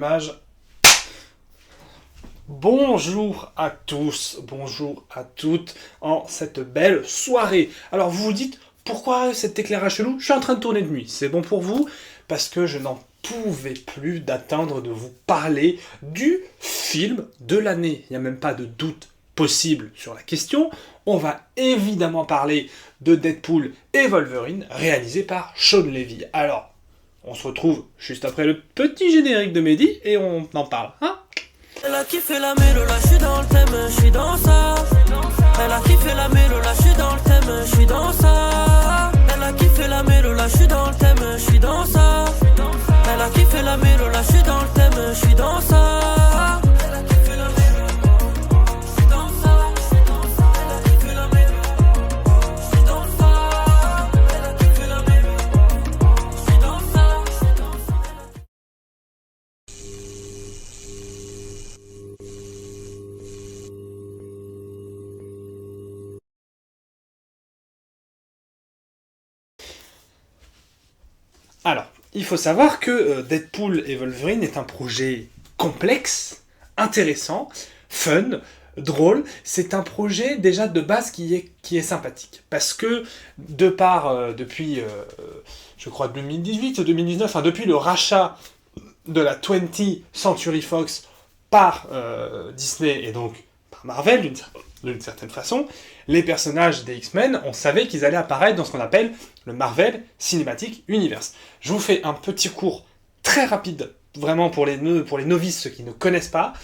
Image. Bonjour à tous, bonjour à toutes en cette belle soirée. Alors vous vous dites, pourquoi cet éclairage chelou? Je suis en train de tourner de nuit, c'est bon pour vous? Parce que je n'en pouvais plus d'attendre de vous parler du film de l'année. Il n'y a même pas de doute possible sur la question. On va évidemment parler de Deadpool et Wolverine, réalisé par Shawn Levy. Alors, on se retrouve juste après le petit générique de Mehdi et on en parle, hein? Elle a kiffé la mélo, là j'suis dans le thème, j'suis dans ça. Elle a kiffé la mélo, là j'suis dans le thème, j'suis dans ça. Elle a kiffé la mélo, là j'suis dans le thème, j'suis dans ça. Elle a kiffé la mélo, là j'suis dans le thème, j'suis dans ça. Elle a kiffé la mélo, j'suis dans ça. Elle a kiffé la mélo, j'suis dans ça. Elle a kiffé la mélo, j'suis dans ça. Alors, il faut savoir que Deadpool et Wolverine est un projet complexe, intéressant, fun, drôle. C'est un projet déjà de base qui est sympathique. Parce que depuis, je crois, 2018 ou 2019, enfin depuis le rachat de la 20th Century Fox par Disney et donc par Marvel d'une certaine façon, les personnages des X-Men, on savait qu'ils allaient apparaître dans ce qu'on appelle le Marvel Cinematic Universe. Je vous fais un petit cours très rapide, vraiment pour les novices, ceux qui ne connaissent pas.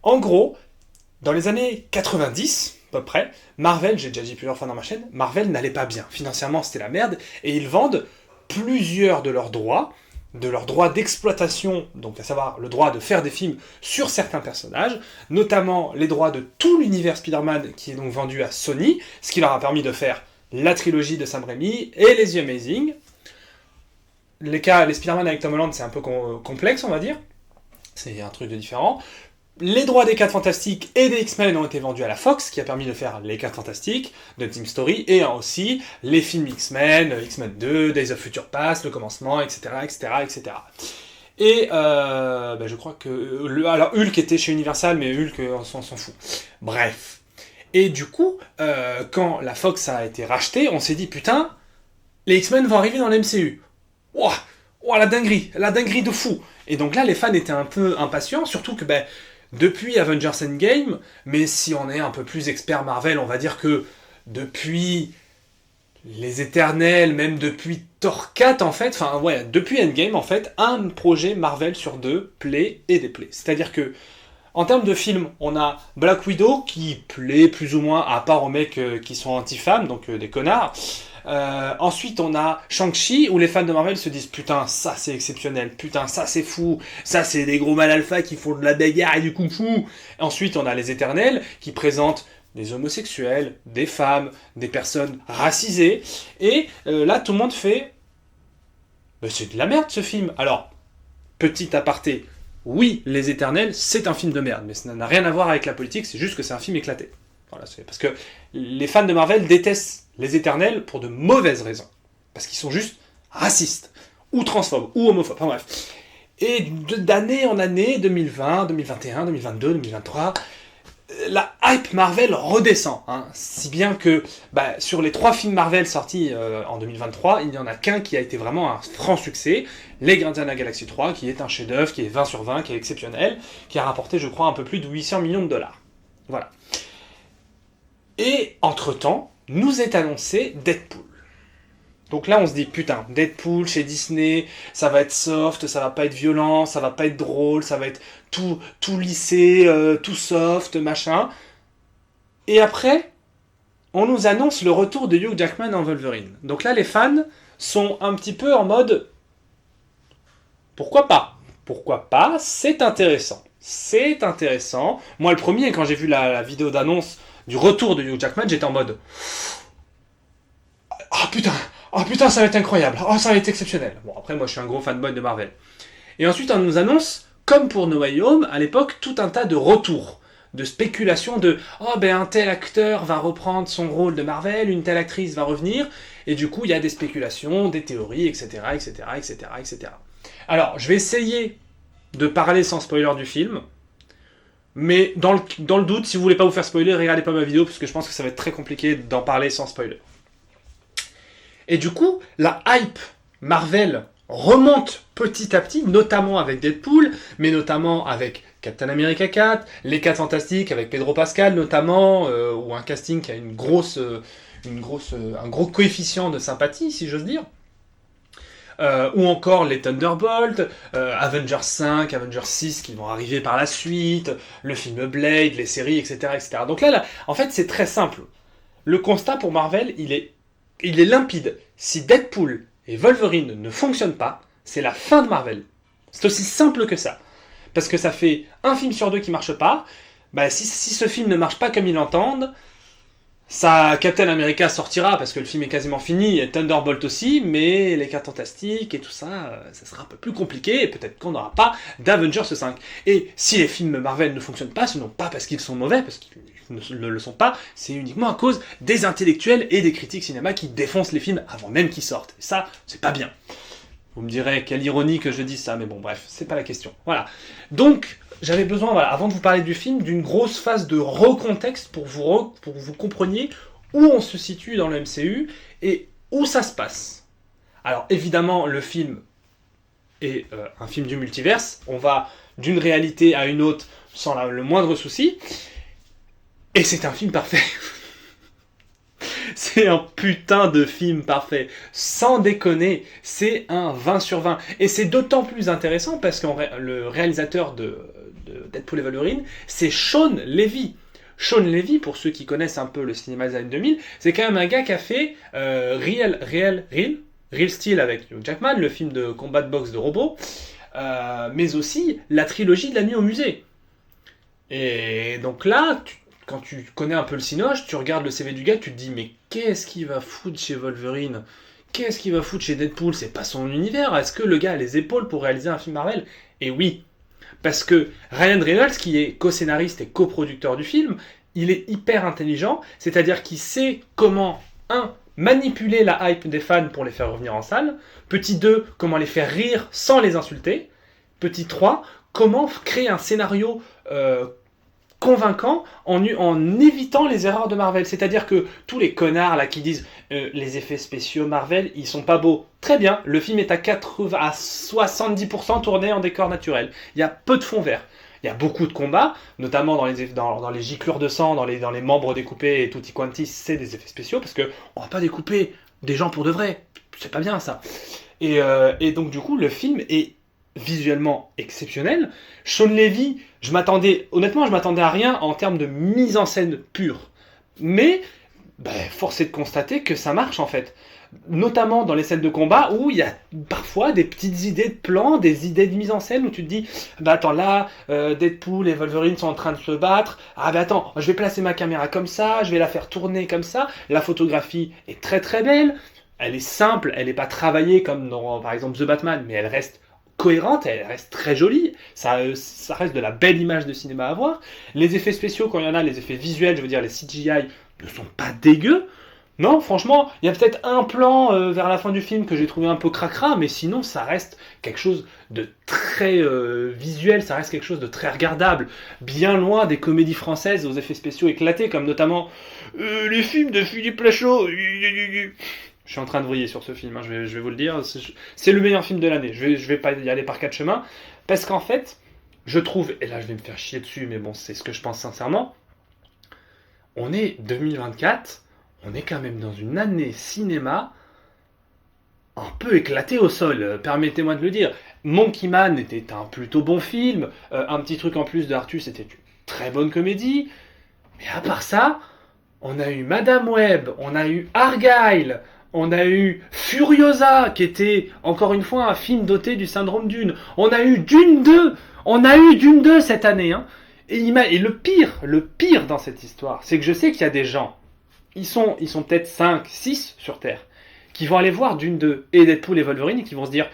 En gros, dans les années 90, à peu près, Marvel, j'ai déjà dit plusieurs fois dans ma chaîne, Marvel n'allait pas bien. Financièrement, c'était la merde, et ils vendent plusieurs de leurs droits d'exploitation, donc à savoir le droit de faire des films sur certains personnages, notamment les droits de tout l'univers Spider-Man qui est donc vendu à Sony, ce qui leur a permis de faire la trilogie de Sam Raimi et les The Amazing. Les Spider-Man avec Tom Holland, c'est un peu complexe, on va dire. C'est un truc de différent. Les droits des 4 Fantastiques et des X-Men ont été vendus à la Fox, qui a permis de faire les 4 Fantastiques, de Team Story, et aussi les films X-Men, X-Men 2, Days of Future Past, Le Commencement, etc., etc., etc. Et je crois que... alors Hulk était chez Universal, mais Hulk, on s'en fout. Bref. Et du coup, quand la Fox a été rachetée, on s'est dit, putain, les X-Men vont arriver dans l'MCU. Ouah, la dinguerie de fou. Et donc là, les fans étaient un peu impatients, surtout que, depuis Avengers Endgame, mais si on est un peu plus expert Marvel, on va dire que depuis les Éternels, même depuis Thor 4, en fait, depuis Endgame, en fait, un projet Marvel sur deux plaît et déplaît. C'est-à-dire que, en termes de films, on a Black Widow, qui plaît plus ou moins, à part aux mecs qui sont anti-femmes, donc des connards. Ensuite, on a Shang-Chi, où les fans de Marvel se disent « Putain, ça c'est exceptionnel, putain, ça c'est fou, ça c'est des gros mal alpha qui font de la bagarre et du kung-fu ». Ensuite, on a les Éternels, qui présentent des homosexuels, des femmes, des personnes racisées. Et là, tout le monde fait « C'est de la merde ce film ». Alors, petit aparté, oui, les Éternels, c'est un film de merde, mais ça n'a rien à voir avec la politique, c'est juste que c'est un film éclaté. Voilà, c'est parce que les fans de Marvel détestent les Éternels pour de mauvaises raisons. Parce qu'ils sont juste racistes, ou transphobes, ou homophobes, enfin bref. Et d'année en année, 2020, 2021, 2022, 2023, la hype Marvel redescend. Hein, si bien que sur les 3 films Marvel sortis en 2023, il n'y en a qu'un qui a été vraiment un franc succès, Les Gardiens de la Galaxie 3, qui est un chef-d'œuvre, qui est 20 sur 20, qui est exceptionnel, qui a rapporté, je crois, un peu plus de 800 millions de dollars. Voilà. Et, entre-temps, nous est annoncé Deadpool. Donc là, on se dit, putain, Deadpool chez Disney, ça va être soft, ça va pas être violent, ça va pas être drôle, ça va être tout lissé, tout soft, machin. Et après, on nous annonce le retour de Hugh Jackman en Wolverine. Donc là, les fans sont un petit peu en mode... Pourquoi pas ? Pourquoi pas ? C'est intéressant. C'est intéressant. Moi, le premier, quand j'ai vu la vidéo d'annonce du retour de Hugh Jackman, j'étais en mode... Ah putain, ça va être incroyable. Oh, ça va être exceptionnel. Bon, après, moi, je suis un gros fanboy de Marvel. Et ensuite, on nous annonce, comme pour No Way Home, à l'époque, tout un tas de retours, de spéculations de « Oh, un tel acteur va reprendre son rôle de Marvel, une telle actrice va revenir. » Et du coup, il y a des spéculations, des théories, etc., etc., etc., etc. Alors, je vais essayer de parler sans spoiler du film. Mais dans le doute, si vous voulez pas vous faire spoiler, regardez pas ma vidéo, parce que je pense que ça va être très compliqué d'en parler sans spoiler. Et du coup, la hype Marvel remonte petit à petit, notamment avec Deadpool, mais notamment avec Captain America 4, Les 4 Fantastiques avec Pedro Pascal notamment, ou un casting qui a un gros coefficient de sympathie, si j'ose dire. Ou encore les Thunderbolts, Avengers 5, Avengers 6 qui vont arriver par la suite, le film Blade, les séries, etc. etc. Donc là, en fait, c'est très simple. Le constat pour Marvel, il est limpide. Si Deadpool et Wolverine ne fonctionnent pas, c'est la fin de Marvel. C'est aussi simple que ça. Parce que ça fait un film sur deux qui marche pas. Bah, si ce film ne marche pas comme ils l'entendent, ça, Captain America sortira parce que le film est quasiment fini, et Thunderbolt aussi, mais les 4 Fantastiques et tout ça, ça sera un peu plus compliqué, et peut-être qu'on n'aura pas d'Avengers 5. Et si les films Marvel ne fonctionnent pas, ce n'est pas parce qu'ils sont mauvais, parce qu'ils ne le sont pas, c'est uniquement à cause des intellectuels et des critiques cinéma qui défoncent les films avant même qu'ils sortent. Et ça, c'est pas bien. Vous me direz, quelle ironie que je dise ça, mais bon, bref, c'est pas la question. Voilà. Donc, j'avais besoin, voilà, avant de vous parler du film, d'une grosse phase de recontexte pour que vous compreniez où on se situe dans le MCU et où ça se passe. Alors, évidemment, le film est un film du multiverse. On va d'une réalité à une autre sans le moindre souci. Et c'est un film parfait. C'est un putain de film parfait. Sans déconner, c'est un 20 sur 20. Et c'est d'autant plus intéressant parce que le réalisateur de Deadpool et Wolverine, c'est Shawn Levy. Shawn Levy, pour ceux qui connaissent un peu le cinéma des années 2000, c'est quand même un gars qui a fait Real Steel avec Hugh Jackman, le film de combat de boxe de robots, mais aussi la trilogie de La Nuit au musée. Et donc là, quand tu connais un peu le cinoche, tu regardes le CV du gars, tu te dis mais qu'est-ce qu'il va foutre chez Wolverine ? Qu'est-ce qu'il va foutre chez Deadpool ? C'est pas son univers. Est-ce que le gars a les épaules pour réaliser un film Marvel ? Et oui, parce que Ryan Reynolds, qui est co-scénariste et coproducteur du film, il est hyper intelligent, c'est-à-dire qu'il sait comment, manipuler la hype des fans pour les faire revenir en salle, petit 2, comment les faire rire sans les insulter, petit 3, comment créer un scénario convaincant en évitant les erreurs de Marvel. C'est-à-dire que tous les connards là qui disent les effets spéciaux Marvel, ils sont pas beaux. Très bien, le film est à 70% tourné en décor naturel. Il y a peu de fond vert. Il y a beaucoup de combats, notamment dans les giclures de sang, dans les membres découpés et tutti quanti, c'est des effets spéciaux, parce qu'on va pas découper des gens pour de vrai. C'est pas bien ça. Et donc du coup, le film est visuellement exceptionnel. Shawn Levy, honnêtement, je m'attendais à rien en termes de mise en scène pure. Mais, force est de constater que ça marche en fait. Notamment dans les scènes de combat où il y a parfois des petites idées de plans, des idées de mise en scène où tu te dis attends là, Deadpool et Wolverine sont en train de se battre, attends, je vais placer ma caméra comme ça, je vais la faire tourner comme ça, la photographie est très très belle, elle est simple, elle n'est pas travaillée comme dans par exemple The Batman, mais elle reste cohérente, elle reste très jolie, ça reste de la belle image de cinéma à voir. Les effets spéciaux, quand il y en a, les effets visuels, je veux dire les CGI, ne sont pas dégueux. Non, franchement, il y a peut-être un plan vers la fin du film que j'ai trouvé un peu cracra, mais sinon ça reste quelque chose de très visuel, ça reste quelque chose de très regardable, bien loin des comédies françaises aux effets spéciaux éclatés, comme notamment les films de Philippe Lachaud. Je suis en train de vriller sur ce film, je vais vous le dire, c'est le meilleur film de l'année, je vais pas y aller par quatre chemins, parce qu'en fait, je trouve, et là je vais me faire chier dessus, mais bon, c'est ce que je pense sincèrement, on est 2024, on est quand même dans une année cinéma un peu éclatée au sol, permettez-moi de le dire. Monkey Man était un plutôt bon film, un petit truc en plus de Artus était une très bonne comédie, mais à part ça, on a eu Madame Web, on a eu Argyle, on a eu Furiosa, qui était encore une fois un film doté du syndrome Dune, on a eu Dune 2 cette année, hein. Et le pire dans cette histoire, c'est que je sais qu'il y a des gens, ils sont peut-être 5, 6 sur Terre, qui vont aller voir Dune 2 et Deadpool et Wolverine et qui vont se dire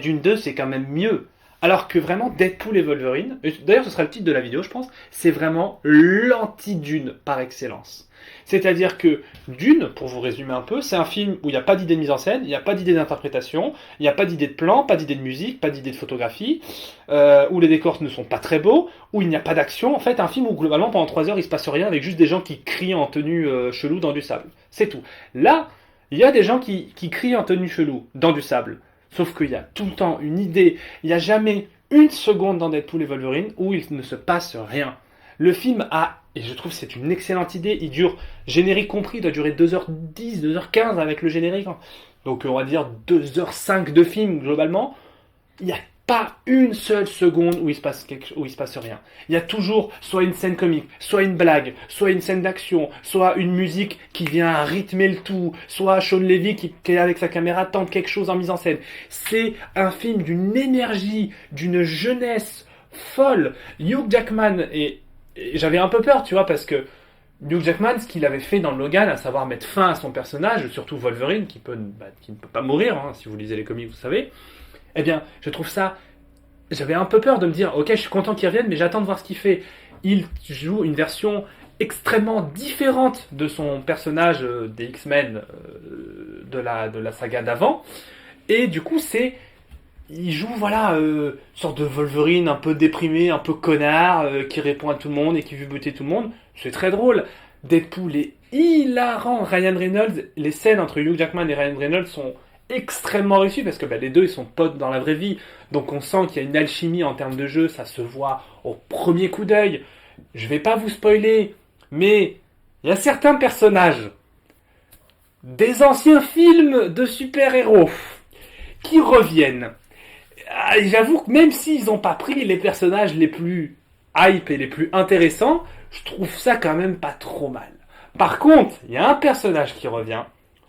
Dune 2 c'est quand même mieux. Alors que vraiment, Deadpool et Wolverine, et d'ailleurs ce sera le titre de la vidéo je pense, c'est vraiment l'anti-Dune par excellence. C'est-à-dire que Dune, pour vous résumer un peu, c'est un film où il n'y a pas d'idée de mise en scène, il n'y a pas d'idée d'interprétation, il n'y a pas d'idée de plan, pas d'idée de musique, pas d'idée de photographie, où les décors ne sont pas très beaux, où il n'y a pas d'action. En fait, un film où globalement pendant 3 heures il se passe rien avec juste des gens qui crient en tenue chelou dans du sable. C'est tout. Là, il y a des gens qui crient en tenue chelou dans du sable. Sauf qu'il y a tout le temps une idée, il n'y a jamais une seconde dans Deadpool et Wolverine où il ne se passe rien. Le film a, et je trouve que c'est une excellente idée, il dure, générique compris, il doit durer 2h10, 2h15 avec le générique. Donc on va dire 2h05 de film globalement. Il n'y a pas une seule seconde où il se passe rien. Il y a toujours soit une scène comique, soit une blague, soit une scène d'action, soit une musique qui vient rythmer le tout, soit Sean Levy qui est avec sa caméra tente quelque chose en mise en scène. C'est un film d'une énergie, d'une jeunesse folle. Hugh Jackman et j'avais un peu peur, tu vois, parce que Hugh Jackman, ce qu'il avait fait dans Logan, à savoir mettre fin à son personnage, surtout Wolverine, qui ne peut pas mourir, hein, si vous lisez les comics, vous savez. Eh bien, je trouve ça... J'avais un peu peur de me dire, ok, je suis content qu'il revienne, mais j'attends de voir ce qu'il fait. Il joue une version extrêmement différente de son personnage des X-Men de la saga d'avant. Et du coup, il joue, voilà, une sorte de Wolverine un peu déprimé, un peu connard, qui répond à tout le monde et qui veut buter tout le monde. C'est très drôle. Deadpool est hilarant. Ryan Reynolds, les scènes entre Hugh Jackman et Ryan Reynolds sont extrêmement réussi parce que les deux ils sont potes dans la vraie vie, donc on sent qu'il y a une alchimie en termes de jeu, ça se voit au premier coup d'œil. Je vais pas vous spoiler, mais il y a certains personnages des anciens films de super-héros qui reviennent. Et j'avoue que même s'ils n'ont pas pris les personnages les plus hype et les plus intéressants, je trouve ça quand même pas trop mal. Par contre, il y a un personnage qui revient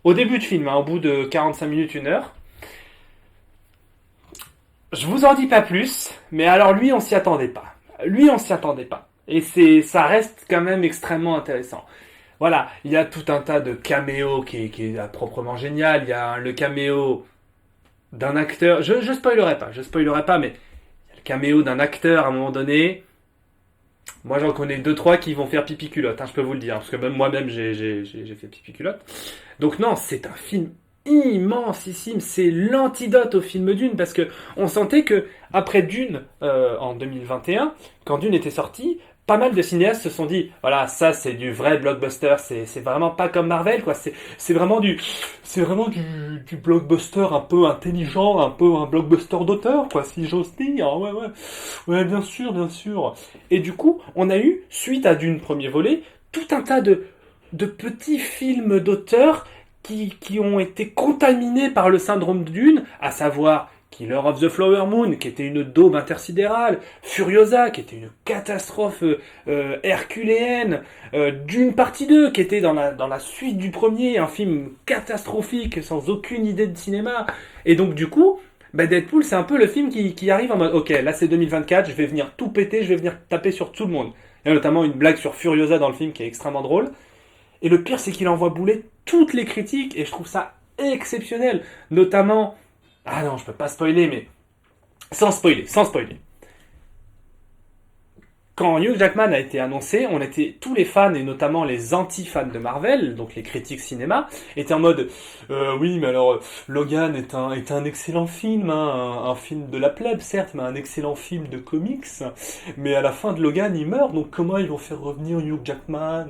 au début de film, au bout de 45 minutes, 1 heure. Je vous en dis pas plus, mais alors lui, on s'y attendait pas. Et ça reste quand même extrêmement intéressant. Voilà, il y a tout un tas de caméos qui est proprement génial. Il y a le caméo d'un acteur. Je spoilerai pas, mais il y a le caméo d'un acteur à un moment donné. Moi, j'en connais 2-3 qui vont faire pipi culotte, je peux vous le dire, parce que même moi-même, j'ai fait pipi culotte. Donc non, c'est un film immensissime, c'est l'antidote au film Dune, parce que on sentait que après Dune, en 2021, quand Dune était sorti, pas mal de cinéastes se sont dit, voilà, ça c'est du vrai blockbuster, c'est vraiment pas comme Marvel, quoi, c'est vraiment du blockbuster un peu intelligent, un peu un blockbuster d'auteur, quoi, si j'ose dire, ouais, bien sûr. Et du coup, on a eu, suite à Dune premier volet, tout un tas de petits films d'auteur qui ont été contaminés par le syndrome de Dune, à savoir Killer of the Flower Moon, qui était une daube intersidérale, Furiosa, qui était une catastrophe herculéenne, Dune partie 2, qui était dans la suite du premier, un film catastrophique, sans aucune idée de cinéma. Et donc du coup, Deadpool, c'est un peu le film qui arrive en mode, ok, là c'est 2024, je vais venir tout péter, je vais venir taper sur tout le monde. Il y a notamment une blague sur Furiosa dans le film qui est extrêmement drôle. Et le pire, c'est qu'il envoie bouler toutes les critiques, et je trouve ça exceptionnel. Notamment... Ah non, je peux pas spoiler, mais... Sans spoiler. Quand Hugh Jackman a été annoncé, on était tous les fans, et notamment les anti-fans de Marvel, donc les critiques cinéma, étaient en mode oui, mais alors Logan est un excellent film, un film de la plèbe, certes, mais un excellent film de comics. Mais à la fin de Logan, il meurt, donc comment ils vont faire revenir Hugh Jackman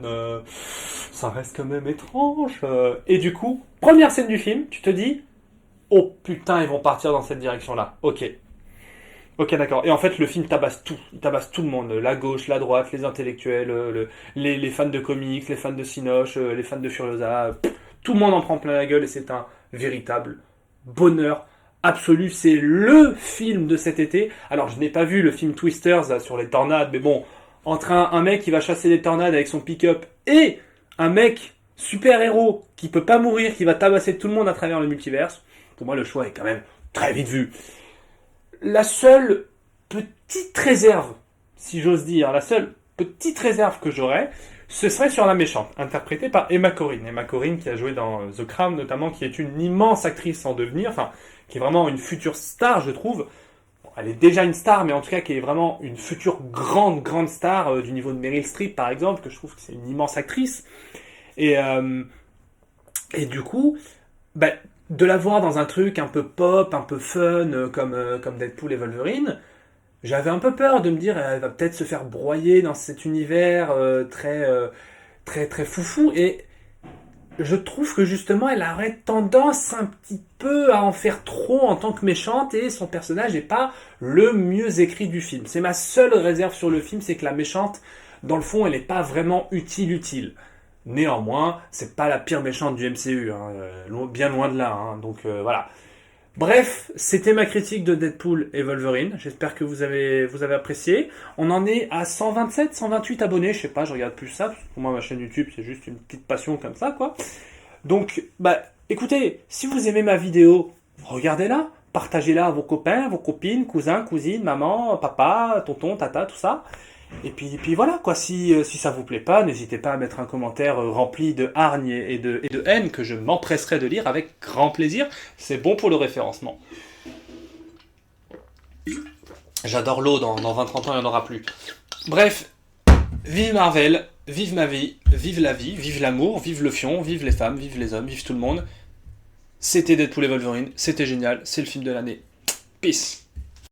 ça reste quand même étrange. Et du coup, première scène du film, tu te dis oh putain, ils vont partir dans cette direction-là. Ok, d'accord. Et en fait, le film tabasse tout. Il tabasse tout le monde. La gauche, la droite, les intellectuels, les fans de comics, les fans de Cinoche, les fans de Furiosa. Tout le monde en prend plein la gueule et c'est un véritable bonheur absolu. C'est le film de cet été. Alors, je n'ai pas vu le film Twisters là, sur les tornades, mais bon, entre un mec qui va chasser les tornades avec son pick-up et un mec super-héros qui peut pas mourir, qui va tabasser tout le monde à travers le multiverse, pour moi, le choix est quand même très vite vu. La seule petite réserve, si j'ose dire, que j'aurais, ce serait sur la méchante, interprétée par Emma Corrin. Emma Corrin qui a joué dans The Crown notamment, qui est une immense actrice en devenir, enfin, qui est vraiment une future star, je trouve. elle est déjà une star, mais en tout cas qui est vraiment une future grande star du niveau de Meryl Streep par exemple, que je trouve que c'est une immense actrice. Et du coup, bah, de la voir dans un truc un peu pop, un peu fun, comme Deadpool et Wolverine, j'avais un peu peur de me dire, elle va peut-être se faire broyer dans cet univers très foufou. Et je trouve que justement, elle aurait tendance un petit peu à en faire trop en tant que méchante, et son personnage n'est pas le mieux écrit du film. C'est ma seule réserve sur le film, c'est que la méchante, dans le fond, elle n'est pas vraiment utile. Néanmoins, c'est pas la pire méchante du MCU, hein, bien loin de là. Hein, donc voilà. Bref, c'était ma critique de Deadpool et Wolverine. J'espère que vous avez apprécié. On en est à 127, 128 abonnés. Je sais pas, je regarde plus ça. Parce que pour moi, ma chaîne YouTube, c'est juste une petite passion comme ça, quoi. Donc, bah, écoutez, si vous aimez ma vidéo, regardez-la. Partagez-la à vos copains, vos copines, cousins, cousines, maman, papa, tonton, tata, tout ça. Et puis voilà, quoi. Si ça vous plaît pas, n'hésitez pas à mettre un commentaire rempli de hargne et de haine que je m'empresserai de lire avec grand plaisir. C'est bon pour le référencement. J'adore l'eau, dans 20-30 ans, il n'y en aura plus. Bref, vive Marvel, vive ma vie, vive la vie, vive l'amour, vive le fion, vive les femmes, vive les hommes, vive tout le monde. C'était Deadpool et Wolverine, c'était génial, c'est le film de l'année. Peace.